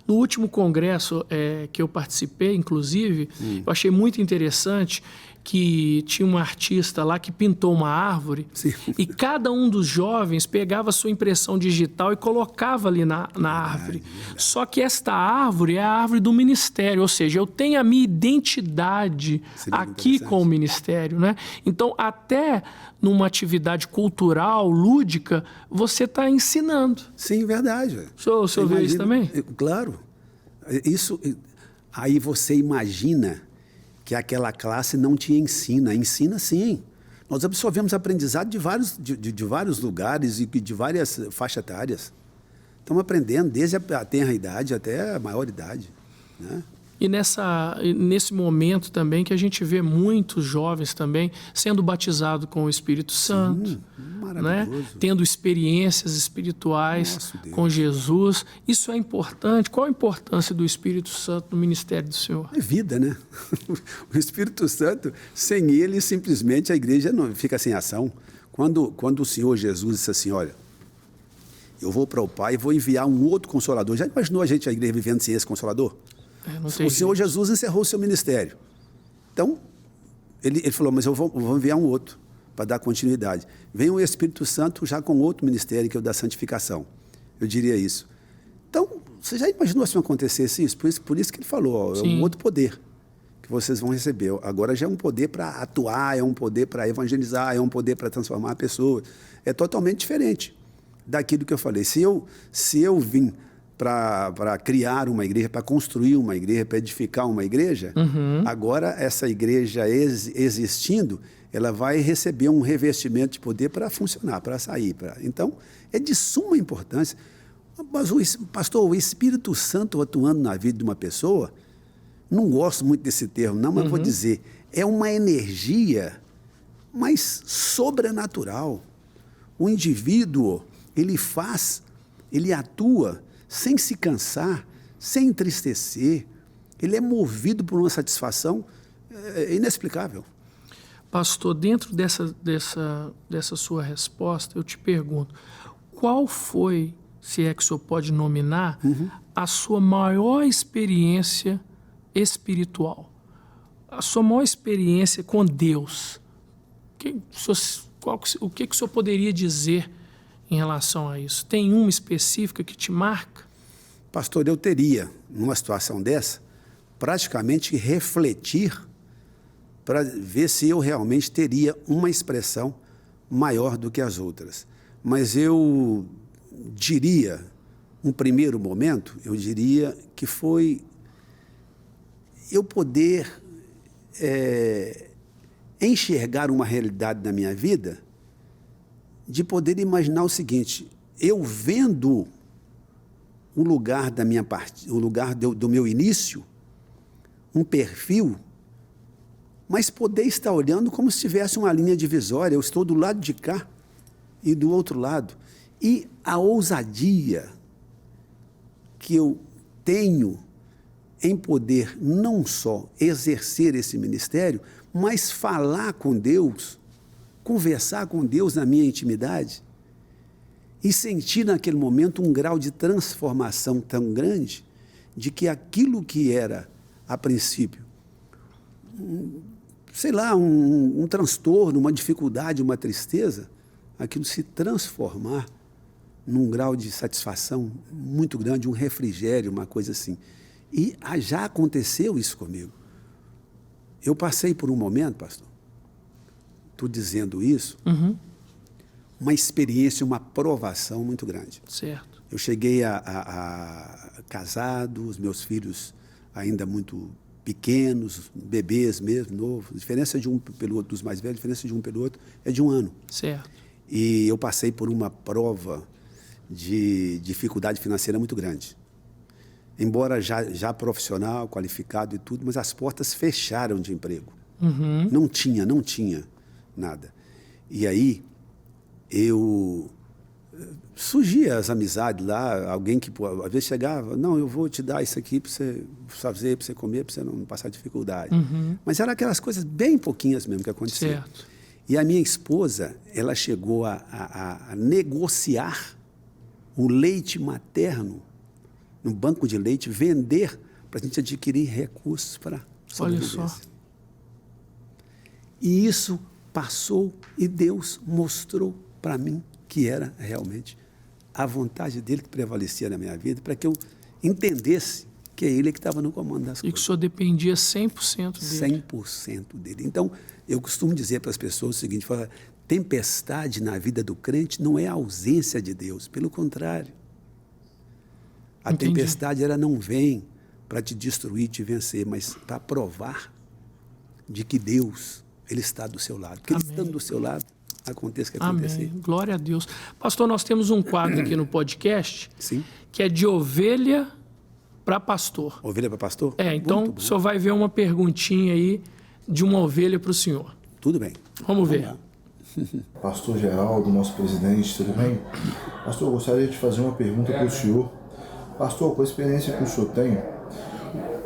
No último congresso que eu participei, inclusive, eu achei muito interessante que tinha uma artista lá que pintou uma árvore. Sim. E cada um dos jovens pegava a sua impressão digital e colocava ali na árvore. Só que esta árvore é a árvore do ministério, ou seja, eu tenho a minha identidade aqui com o ministério, né? Então, até numa atividade cultural, lúdica, você está ensinando. Sim, verdade. O senhor vê isso também? Claro. Aí você imagina que aquela classe não te ensina. Ensina sim. Nós absorvemos aprendizado de vários lugares e de várias faixas etárias. Estamos aprendendo desde a tenra idade até a maior idade, né? E nesse momento também que a gente vê muitos jovens também sendo batizados com o Espírito Santo, né? Tendo experiências espirituais com Jesus. Isso é importante. Qual a importância do Espírito Santo no ministério do Senhor? É vida, né? O Espírito Santo, sem ele, simplesmente a igreja não fica sem ação. Quando o Senhor Jesus disse assim, olha, eu vou para o Pai e vou enviar um outro Consolador. Já imaginou a igreja vivendo sem esse Consolador? O Senhor Jesus encerrou o seu ministério. Então, ele falou, mas eu vou enviar um outro para dar continuidade. Vem o Espírito Santo já com outro ministério, que é o da santificação. Eu diria isso. Então, você já imaginou se não acontecesse isso? Por isso que ele falou, ó, é um outro poder que vocês vão receber. Agora já é um poder para atuar, é um poder para evangelizar, é um poder para transformar a pessoa. É totalmente diferente daquilo que eu falei. Se eu vim para criar uma igreja, para construir uma igreja, para edificar uma igreja, agora essa igreja existindo, ela vai receber um revestimento de poder para funcionar, para sair. Então, é de suma importância. Mas, pastor, o Espírito Santo atuando na vida de uma pessoa, não gosto muito desse termo, não, mas vou dizer, é uma energia mais sobrenatural. O indivíduo, ele atua sem se cansar, sem entristecer. Ele é movido por uma satisfação inexplicável. Pastor, dentro dessa sua resposta, eu te pergunto, qual foi, se é que o senhor pode nominar, a sua maior experiência espiritual? A sua maior experiência com Deus? O que o senhor poderia dizer em relação a isso? Tem uma específica que te marca? Pastor, eu teria, numa situação dessa, praticamente que refletir para ver se eu realmente teria uma expressão maior do que as outras. Mas eu diria, um primeiro momento, eu diria que foi eu poder enxergar uma realidade da minha vida, de poder imaginar o seguinte, eu vendo o lugar o lugar do meu início, um perfil, mas poder estar olhando como se tivesse uma linha divisória. Eu estou do lado de cá e do outro lado. E a ousadia que eu tenho em poder não só exercer esse ministério, mas falar com Deus, conversar com Deus na minha intimidade e sentir naquele momento um grau de transformação tão grande de que aquilo que era, a princípio, sei lá, um transtorno, uma dificuldade, uma tristeza, aquilo se transformar num grau de satisfação muito grande, um refrigério, uma coisa assim. E já aconteceu isso comigo. Eu passei por um momento, pastor, tu dizendo isso, uma experiência, uma provação muito grande. Certo. Eu cheguei a casado, os meus filhos ainda muito pequenos, bebês mesmo, novos. A diferença de um pelo outro, dos mais velhos, a diferença de um pelo outro é de 1 ano. Certo. E eu passei por uma prova de dificuldade financeira muito grande. Embora já profissional, qualificado e tudo, mas as portas fecharam de emprego. Uhum. Não tinha nada. E aí, surgia as amizades lá, alguém que às vezes chegava, não, eu vou te dar isso aqui para você fazer, para você comer, para você não passar dificuldade. Uhum. Mas eram aquelas coisas bem pouquinhas mesmo que aconteciam. Certo. E a minha esposa, ela chegou a negociar o leite materno no banco de leite, vender para a gente adquirir recursos para sobrevivência. Olha só. E isso passou e Deus mostrou para mim que era realmente a vontade dele que prevalecia na minha vida, para que eu entendesse que é ele que estava no comando das E que o coisas. senhor dependia 100% dele. 100% dele. Então, eu costumo dizer para as pessoas o seguinte, fala, tempestade na vida do crente não é a ausência de Deus, pelo contrário. A Entendi. tempestade ela não vem para te destruir, te vencer, mas para provar de que Deus, ele está do seu lado. Porque ele estando do seu lado, aconteça o que acontecer. Amém. Glória a Deus. Pastor, nós temos um quadro aqui no podcast Sim. que é de ovelha para pastor. Ovelha para pastor? Então o senhor vai ver uma perguntinha aí de uma ovelha para o senhor. Tudo bem. Vamos ver. lá. Pastor Geraldo, nosso presidente, tudo bem? Pastor, eu gostaria de fazer uma pergunta para o senhor. Pastor, com a experiência que o senhor tem,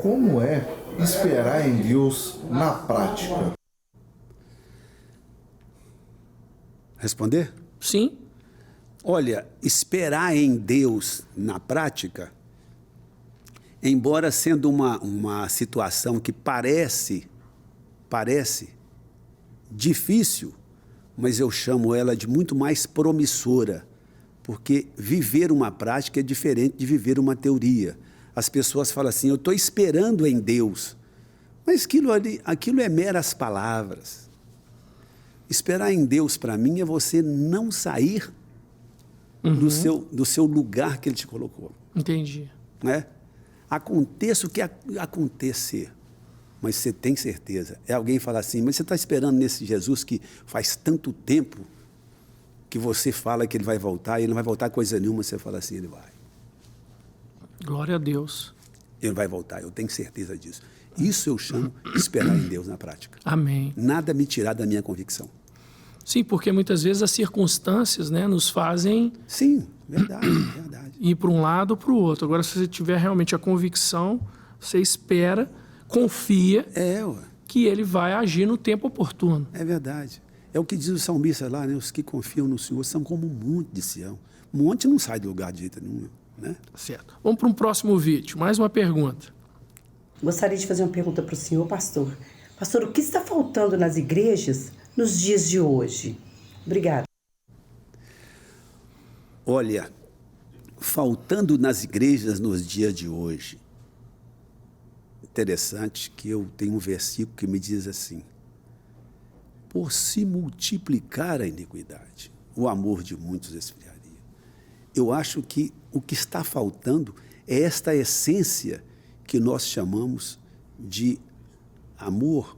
como é esperar em Deus na prática? Responder? Sim? Olha, esperar em Deus na prática, embora sendo uma situação que parece difícil, mas eu chamo ela de muito mais promissora, porque viver uma prática é diferente de viver uma teoria. As pessoas falam assim, eu estou esperando em Deus, mas aquilo é meras palavras. Esperar em Deus, para mim, é você não sair do seu lugar que Ele te colocou. Entendi. Né? Aconteça o que acontecer, mas você tem certeza. É alguém falar assim, mas você está esperando nesse Jesus que faz tanto tempo que você fala que Ele vai voltar, e Ele não vai voltar coisa nenhuma, você fala assim, Ele vai. Glória a Deus. Ele vai voltar, eu tenho certeza disso. Isso eu chamo de esperar em Deus na prática. Amém. Nada me tirar da minha convicção. Sim, porque muitas vezes as circunstâncias, né, nos fazem Sim, verdade. ir para um lado ou para o outro. Agora, se você tiver realmente a convicção, você espera, confia que Ele vai agir no tempo oportuno. É verdade. É o que diz o salmista lá, né? Os que confiam no Senhor são como um monte de Sião. Um monte não sai do lugar de jeito nenhum, né? Certo. Vamos para um próximo vídeo. Mais uma pergunta. Gostaria de fazer uma pergunta para o senhor, pastor. Pastor, o que está faltando nas igrejas nos dias de hoje? Obrigada. Olha, faltando nas igrejas nos dias de hoje, interessante que eu tenho um versículo que me diz assim, por se multiplicar a iniquidade, o amor de muitos esfriaria. Eu acho que o que está faltando é esta essência que nós chamamos de amor,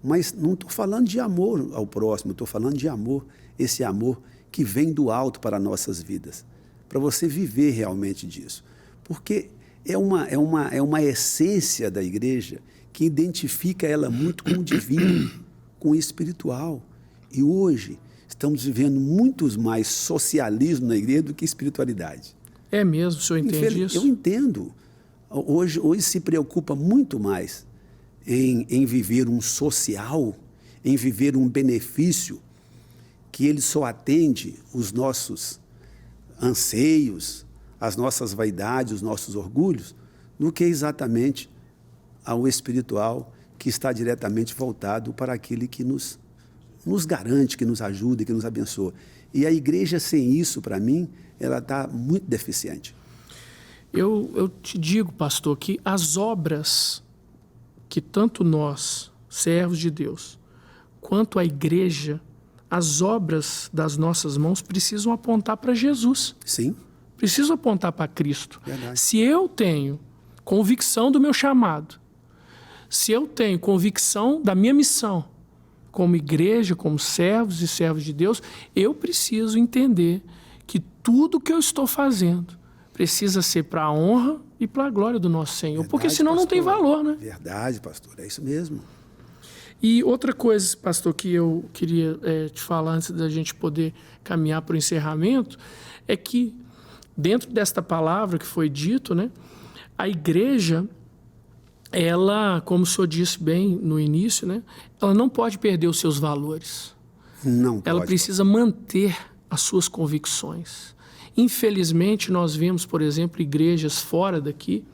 mas não estou falando de amor ao próximo, estou falando de amor, esse amor que vem do alto para nossas vidas, para você viver realmente disso. Porque é uma essência da igreja que identifica ela muito com o divino, com o espiritual. E hoje estamos vivendo muito mais socialismo na igreja do que espiritualidade. É mesmo, o senhor entende isso? Eu entendo. Hoje se preocupa muito mais em viver um social, em viver um benefício que ele só atende os nossos anseios, as nossas vaidades, os nossos orgulhos, do que exatamente ao espiritual que está diretamente voltado para aquele que nos garante, que nos ajuda, que nos abençoa. E a igreja sem isso, para mim, ela está muito deficiente. Eu te digo, pastor, que as obras que tanto nós, servos de Deus, quanto a igreja, as obras das nossas mãos precisam apontar para Jesus. Sim. Precisam apontar para Cristo. Verdade. Se eu tenho convicção do meu chamado, se eu tenho convicção da minha missão, como igreja, como servos e servos de Deus, eu preciso entender que tudo que eu estou fazendo precisa ser para a honra e para a glória do nosso Senhor. Verdade, porque senão pastor. não tem valor, né? Verdade, pastor. É isso mesmo. E outra coisa, pastor, que eu queria te falar antes da gente poder caminhar para o encerramento, é que dentro desta palavra que foi dito, né, a igreja, ela, como o senhor disse bem no início, né, ela não pode perder os seus valores. Não Ela pode, precisa manter as suas convicções. Infelizmente, nós vemos, por exemplo, igrejas fora daqui,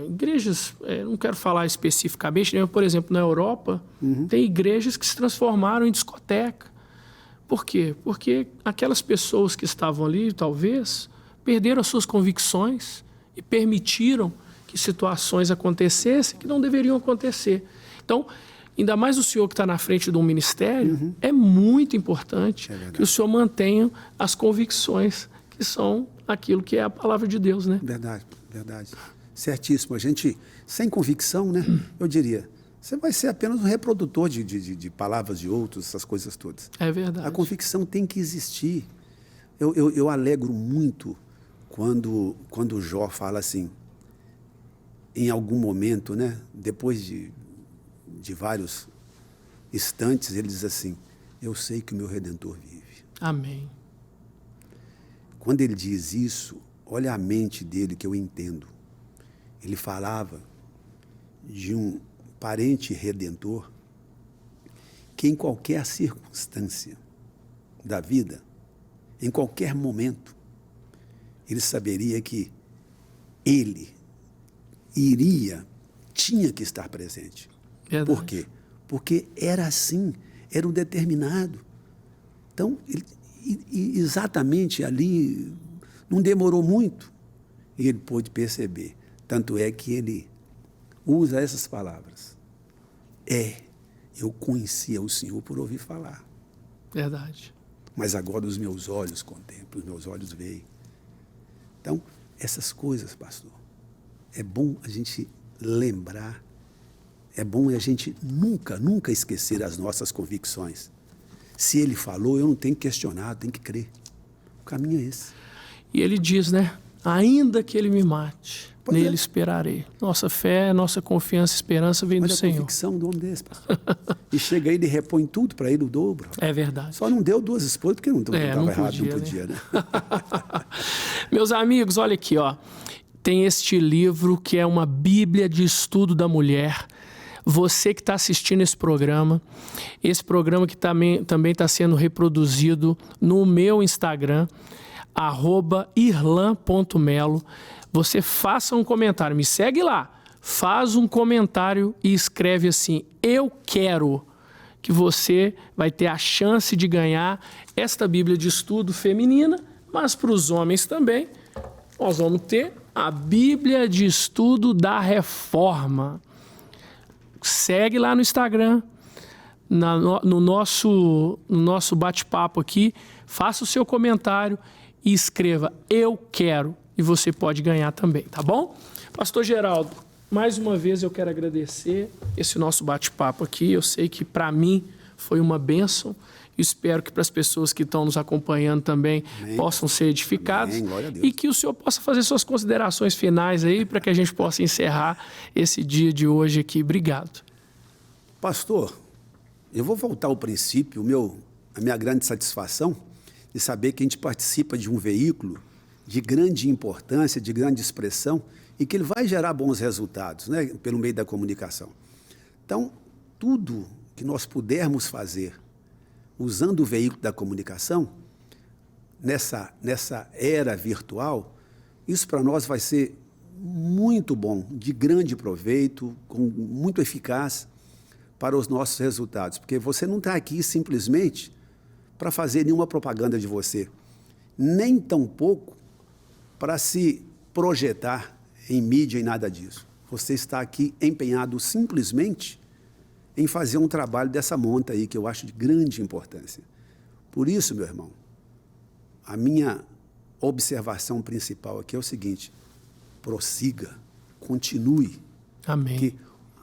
igrejas, não quero falar especificamente, mas, por exemplo, na Europa, tem igrejas que se transformaram em discoteca. Por quê? Porque aquelas pessoas que estavam ali, talvez, perderam as suas convicções e permitiram que situações acontecessem que não deveriam acontecer. Então, ainda mais o senhor que está na frente de um ministério, é muito importante que o senhor mantenha as convicções que são aquilo que é a palavra de Deus, né? Verdade, verdade. Certíssimo. A gente, sem convicção, né? Eu diria, você vai ser apenas um reprodutor de palavras de outros, essas coisas todas. É verdade. A convicção tem que existir. Eu alegro muito quando Jó fala assim, em algum momento, né? Depois de vários instantes, ele diz assim, eu sei que o meu Redentor vive. Amém. Quando ele diz isso, olha a mente dele que eu entendo. Ele falava de um parente redentor que em qualquer circunstância da vida, em qualquer momento, ele saberia que ele tinha que estar presente. Verdade. Por quê? Porque era assim, era o determinado. Então, exatamente ali, não demorou muito, e ele pôde perceber. Tanto é que ele usa essas palavras. Eu conhecia o Senhor por ouvir falar. Verdade. Mas agora os meus olhos contemplam, os meus olhos veem. Então, essas coisas, pastor, é bom a gente lembrar, é bom a gente nunca esquecer as nossas convicções. Se ele falou, eu não tenho que questionar, eu tenho que crer. O caminho é esse. E ele diz, né? Ainda que ele me mate, nele esperarei. Nossa fé, nossa confiança e esperança vem do Senhor. Olha a convicção do homem desse, pastor. E chega aí, ele repõe tudo para ele o dobro. É verdade. Só não deu 2 esposas porque não estava errado, não podia, né? Meus amigos, olha aqui, ó. Tem este livro que é uma Bíblia de estudo da mulher. Você que está assistindo esse programa que também está sendo reproduzido no meu Instagram, @irlan.melo. Você faça um comentário, me segue lá, faz um comentário e escreve assim, eu quero, que você vai ter a chance de ganhar esta Bíblia de estudo feminina, mas para os homens também, nós vamos ter a Bíblia de estudo da Reforma. Segue lá no Instagram, no nosso bate-papo aqui, faça o seu comentário e escreva, eu quero, e você pode ganhar também, tá bom? Pastor Geraldo, mais uma vez eu quero agradecer esse nosso bate-papo aqui, eu sei que para mim foi uma bênção, espero que para as pessoas que estão nos acompanhando também possam ser edificadas. Amém, glória a Deus. E que o senhor possa fazer suas considerações finais aí para que a gente possa encerrar esse dia de hoje aqui. Obrigado. Pastor, eu vou voltar ao princípio, a minha grande satisfação de saber que a gente participa de um veículo de grande importância, de grande expressão e que ele vai gerar bons resultados, né, pelo meio da comunicação. Então, tudo que nós pudermos fazer usando o veículo da comunicação, nessa era virtual, isso para nós vai ser muito bom, de grande proveito, muito eficaz para os nossos resultados. Porque você não está aqui simplesmente para fazer nenhuma propaganda de você, nem tampouco para se projetar em mídia e nada disso. Você está aqui empenhado simplesmente em fazer um trabalho dessa monta aí, que eu acho de grande importância. Por isso, meu irmão, a minha observação principal aqui é o seguinte: prossiga, continue. Amém. Que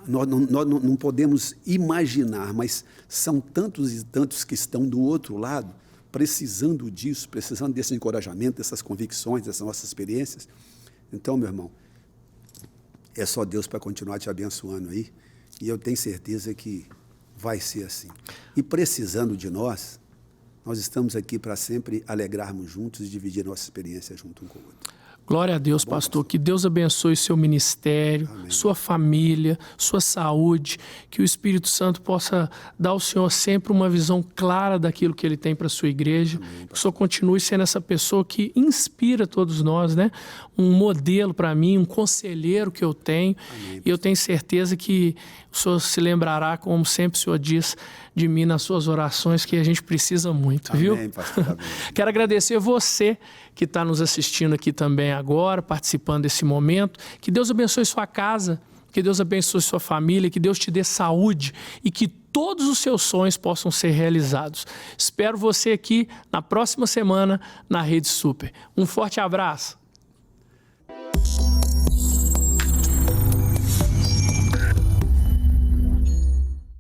nós não podemos imaginar, mas são tantos e tantos que estão do outro lado, precisando disso, precisando desse encorajamento, dessas convicções, dessas nossas experiências. Então, meu irmão, é só Deus para continuar te abençoando aí, e eu tenho certeza que vai ser assim. E precisando de nós estamos aqui para sempre alegrarmos juntos e dividir nossa experiência junto um com o outro. Glória a Deus, pastor. Que Deus abençoe seu ministério, Amém. Sua família, sua saúde. Que o Espírito Santo possa dar ao Senhor sempre uma visão clara daquilo que Ele tem para a sua igreja. Amém, que o Senhor continue sendo essa pessoa que inspira todos nós, né? Um modelo para mim, um conselheiro que eu tenho. Amém, e eu tenho certeza que o Senhor se lembrará, como sempre o Senhor diz, de mim nas suas orações, que a gente precisa muito, Amém, viu? pastor. Amém. Quero agradecer você que está nos assistindo aqui também agora, participando desse momento. Que Deus abençoe sua casa, que Deus abençoe sua família, que Deus te dê saúde e que todos os seus sonhos possam ser realizados. Espero você aqui na próxima semana na Rede Super. Um forte abraço.